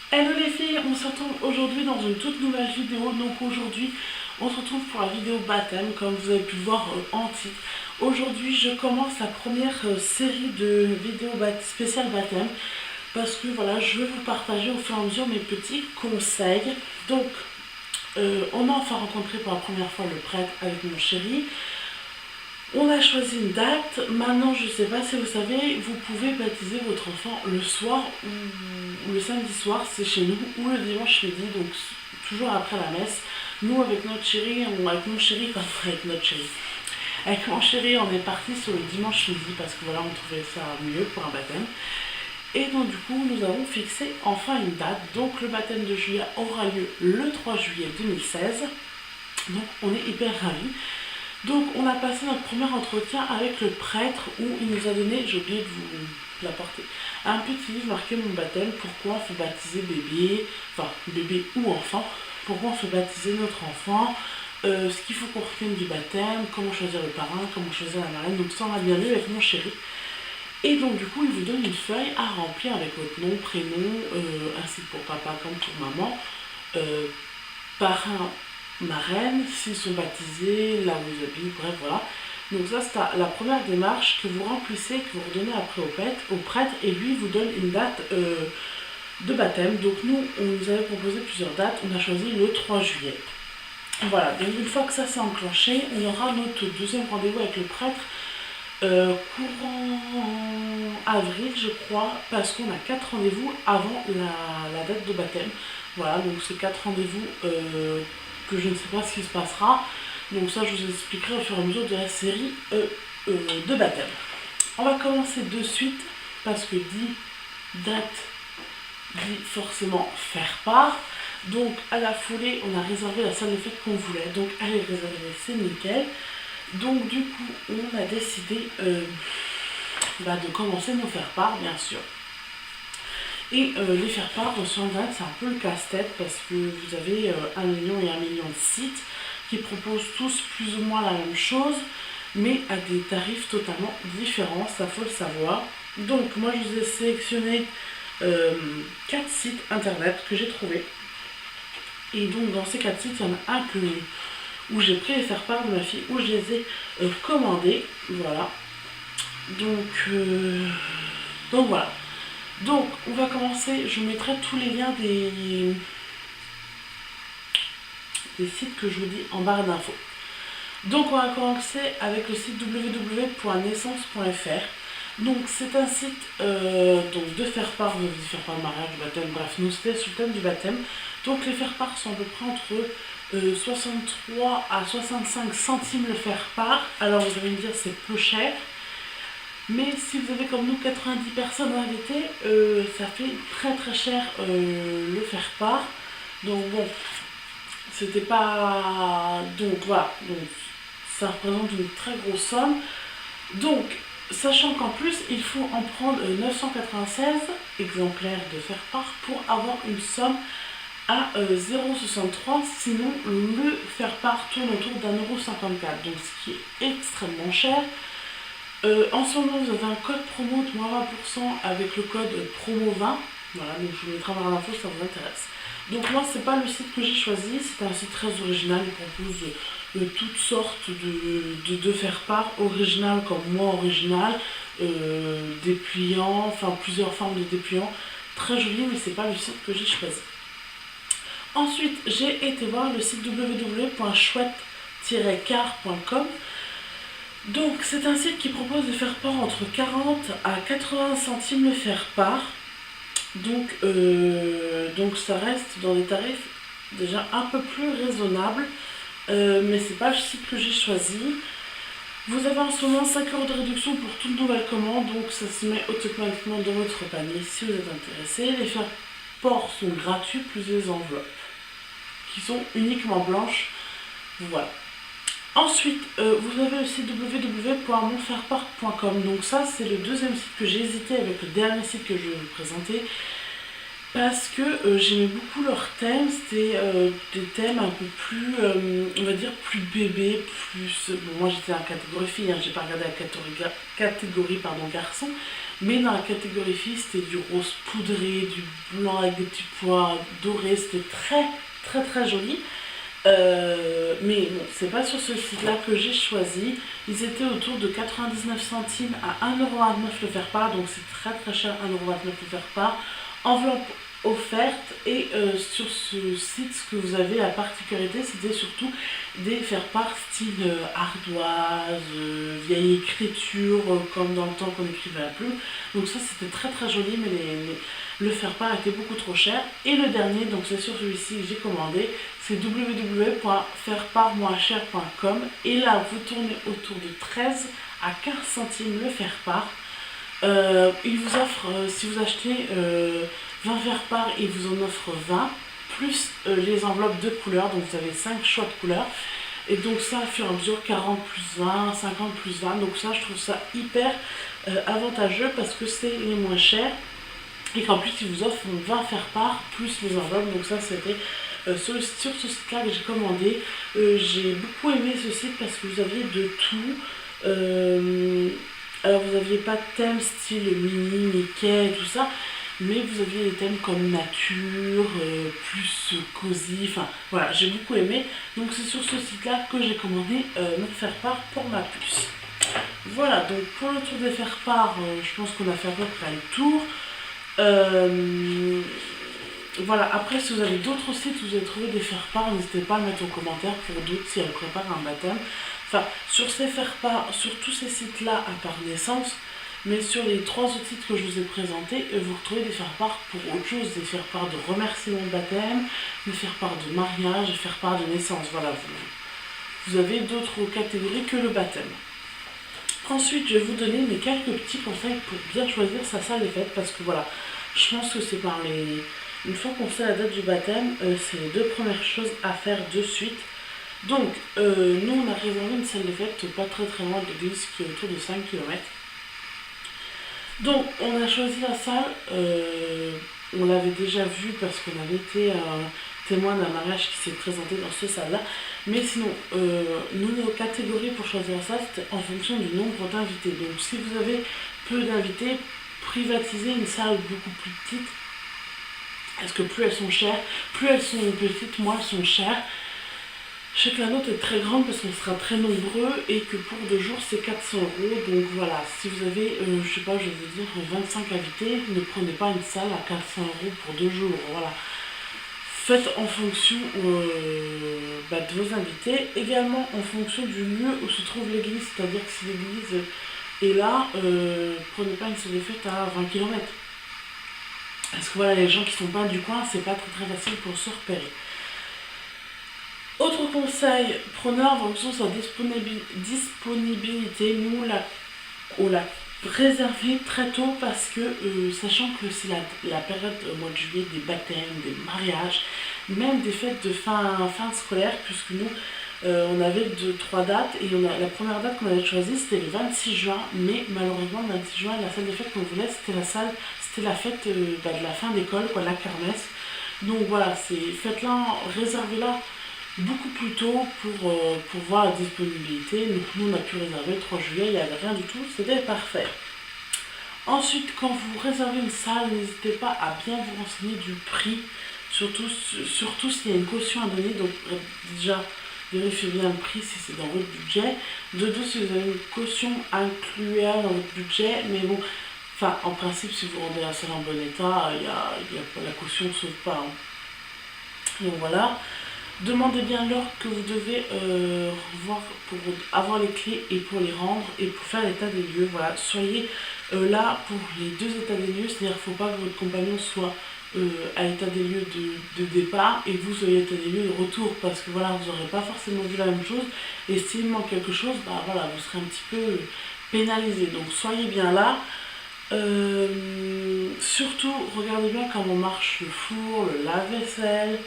Hello les filles, on se retrouve aujourd'hui dans une toute nouvelle vidéo. Donc aujourd'hui, on se retrouve pour la vidéo baptême, comme vous avez pu le voir en titre. Aujourd'hui, je commence la première série de vidéos spéciales baptême. Parce que voilà, je vais vous partager au fur et à mesure mes petits conseils. Donc, on a enfin rencontré pour la première fois le prêtre avec mon chéri. On a choisi une date. Maintenant, je ne sais pas si vous savez, vous pouvez baptiser votre enfant le soir ou le samedi soir, c'est chez nous, ou le dimanche midi, donc toujours après la messe. Nous, avec notre chéri, avec mon chéri, avec mon chéri, on est parti sur le dimanche midi parce que voilà, on trouvait ça mieux pour un baptême. Et donc du coup, nous avons fixé enfin une date. Donc le baptême de Julia aura lieu le 3 juillet 2016. Donc on est hyper ravis. Donc on a passé notre premier entretien avec le prêtre où il nous a donné, j'ai oublié de vous l'apporter, un petit livre marqué mon baptême, pourquoi on fait baptiser bébé, enfin bébé ou enfant, pourquoi on fait baptiser notre enfant, ce qu'il faut qu'on retienne du baptême, comment choisir le parrain, comment choisir la marraine. Donc ça on a bien lu avec mon chéri. Et donc du coup il vous donne une feuille à remplir avec votre nom, prénom, ainsi que pour papa comme pour maman, parrain, marraine, s'ils sont baptisés, là où ils habitent, bref voilà. Donc ça c'est la première démarche que vous remplissez, que vous redonnez après au prêtre, et lui vous donne une date de baptême. Donc nous on nous avait proposé plusieurs dates, on a choisi le 3 juillet. Voilà, donc une fois que ça s'est enclenché, on aura notre deuxième rendez-vous avec le prêtre courant avril je crois, parce qu'on a 4 rendez-vous avant la date de baptême. Voilà, donc c'est 4 rendez-vous que je ne sais pas ce qui se passera. Donc ça je vous expliquerai au fur et à mesure de la série de baptême. On va commencer de suite parce que dit date dit forcément faire part. Donc à la foulée on a réservé la salle de fête qu'on voulait, donc elle est réservée, c'est nickel. Donc du coup on a décidé de commencer nos faire-part bien sûr. Et les faire-part sur internet c'est un peu le casse-tête parce que vous avez 1 million et 1 million de sites qui proposent tous plus ou moins la même chose mais à des tarifs totalement différents, ça faut le savoir. Donc moi je vous ai sélectionné 4 sites internet que j'ai trouvé. Et donc dans ces 4 sites il y en a un où j'ai pris les faire-part de ma fille, où je les ai commandés, voilà. Donc voilà. Donc on va commencer, je vous mettrai tous les liens des sites que je vous dis en barre d'infos. Donc on va commencer avec le site www.naissance.fr. Donc c'est un site donc de faire-part, de faire-part de mariage, du baptême, bref, nous c'était sur le thème du baptême. Donc les faire-part sont à peu près entre 63 à 65 centimes le faire-part. Alors vous allez me dire c'est peu cher. Mais si vous avez comme nous 90 personnes invitées, ça fait très très cher le faire-part. Donc bon, c'était pas... Donc voilà, donc, ça représente une très grosse somme. Donc, sachant qu'en plus, il faut en prendre 996 exemplaires de faire-part pour avoir une somme à 0,63, sinon le faire-part tourne autour d'1,54€, donc ce qui est extrêmement cher. En ce moment, vous avez un code promo de moins 20% avec le code promo20. Voilà, donc je vous mettrai dans l'info si ça vous intéresse. Donc moi, c'est pas le site que j'ai choisi, c'est un site très original, il propose toutes sortes de faire-part originales comme moi original, dépliants, enfin plusieurs formes de dépliants, très joli, mais c'est pas le site que j'ai choisi. Ensuite, j'ai été voir le site www.chouette-car.com. Donc c'est un site qui propose de faire part entre 40 à 80 centimes le faire part. Donc ça reste dans des tarifs déjà un peu plus raisonnables. Mais c'est pas le site que j'ai choisi. Vous avez en ce moment 5€ de réduction pour toute nouvelle commande. Donc ça se met automatiquement dans votre panier si vous êtes intéressé. Les faire part sont gratuits plus les enveloppes qui sont uniquement blanches. Voilà. Ensuite, vous avez le site www.monfairepart.com. Donc ça, c'est le deuxième site que j'ai hésité avec le dernier site que je vais vous présenter. Parce que j'aimais beaucoup leurs thèmes. C'était des thèmes un peu plus, on va dire, plus bébé, plus... Bon, moi j'étais en catégorie fille, hein, j'ai pas regardé la catégorie garçon. Mais dans la catégorie filles, c'était du rose poudré, du blanc avec des petits pois dorés, c'était très joli. Mais bon, c'est pas sur ce site-là que j'ai choisi. Ils étaient autour de 99 centimes à 1,29€ le faire-part, donc c'est très cher, 1,29€ le faire-part. Enveloppe offerte, et sur ce site, ce que vous avez la particularité, c'était surtout des faire-part style ardoise, vieille écriture, comme dans le temps qu'on écrivait à la plume. Donc ça c'était très joli, mais le faire-part était beaucoup trop cher. Et le dernier, donc c'est sur celui-ci que j'ai commandé, c'est www.fairepartmoincher.com, et là vous tournez autour de 13 à 15 centimes le faire-part. Il vous offre, si vous achetez 20 faire-part, il vous en offre 20, plus les enveloppes de couleurs, donc vous avez 5 choix de couleurs. Et donc ça, à fur et à mesure, 40 plus 20, 50 plus 20, donc ça, je trouve ça hyper avantageux parce que c'est les moins chers. Et qu'en plus, ils vous offrent 20 faire-part plus les enveloppes, donc ça, c'était sur ce site-là que j'ai commandé. J'ai beaucoup aimé ce site parce que vous aviez de tout. Alors vous n'aviez pas de thème style Minnie, Mickey, tout ça, mais vous aviez des thèmes comme nature, plus cosy, enfin voilà, j'ai beaucoup aimé. Donc c'est sur ce site-là que j'ai commandé mon faire-part pour ma puce. Voilà, donc pour le tour des faire-part, je pense qu'on a fait à peu près le tour. Voilà, après si vous avez d'autres sites où vous avez trouvé des faire-part, n'hésitez pas à mettre en commentaire pour d'autres si elles préparent un baptême. Enfin, sur ces faire-part, sur tous ces sites-là, à part naissance, mais sur les 3 autres sites que je vous ai présentés, vous retrouvez des faire-part pour autre chose, des faire-part de remerciement de baptême, des faire-part de mariage, des faire-part de naissance. Voilà, vous avez d'autres catégories que le baptême. Ensuite, je vais vous donner mes quelques petits conseils pour bien choisir sa salle des fêtes, parce que voilà, je pense que c'est par les... Une fois qu'on sait la date du baptême, c'est les 2 premières choses à faire de suite. Donc, nous on a réservé une salle de fête pas très loin de l'église, qui est autour de 5 km. Donc, on a choisi la salle, on l'avait déjà vue parce qu'on avait été témoin d'un mariage qui s'est présenté dans cette salle-là. Mais sinon, nous, nos catégories pour choisir la salle, c'était en fonction du nombre d'invités. Donc, si vous avez peu d'invités, privatisez une salle beaucoup plus petite. Parce que plus elles sont chères, plus elles sont petites, moins elles sont chères. Je sais que la nôtre est très grande parce qu'on sera très nombreux et que pour 2 jours c'est 400€. Donc voilà, si vous avez, je sais pas, je vais vous dire 25 invités, ne prenez pas une salle à 400€ pour 2 jours. Voilà. Faites en fonction de vos invités. Également en fonction du lieu où se trouve l'église. C'est-à-dire que si l'église est là, prenez pas une salle de fête à 20 km. Parce que voilà, les gens qui sont pas du coin, c'est pas très facile pour se repérer. Autre conseil, prenez en fonction de sa disponibilité. Nous, on l'a réservé très tôt parce que, sachant que c'est la période au mois de juillet des baptêmes, des mariages, même des fêtes de fin scolaire, puisque nous, on avait 3 dates, et la première date qu'on avait choisie, c'était le 26 juin, mais malheureusement, le 26 juin, la salle des fêtes qu'on voulait, c'était la fête de la fin d'école, quoi, la kermesse. Donc voilà, faites-la, réservez-la beaucoup plus tôt pour voir la disponibilité. Donc nous on a pu réserver le 3 juillet, il n'y avait rien du tout, c'était parfait. Ensuite, quand vous réservez une salle, n'hésitez pas à bien vous renseigner du prix, surtout s'il y a une caution à donner. Donc déjà, vérifiez bien le prix si c'est dans votre budget. De deux, si vous avez une caution inclue dans votre budget, mais bon, enfin en principe si vous rendez la salle en bon état, la caution ne sauve pas. Hein. Donc voilà. Demandez bien l'heure que vous devez voir pour avoir les clés et pour les rendre et pour faire l'état des lieux. Voilà, soyez là pour les 2 états des lieux, c'est-à-dire qu'il ne faut pas que votre compagnon soit à l'état des lieux de départ et vous soyez à l'état des lieux de retour, parce que voilà, vous n'aurez pas forcément vu la même chose, et s'il manque quelque chose, bah voilà, vous serez un petit peu pénalisé. Donc soyez bien là. Surtout, regardez bien comment marche le four, le lave-vaisselle.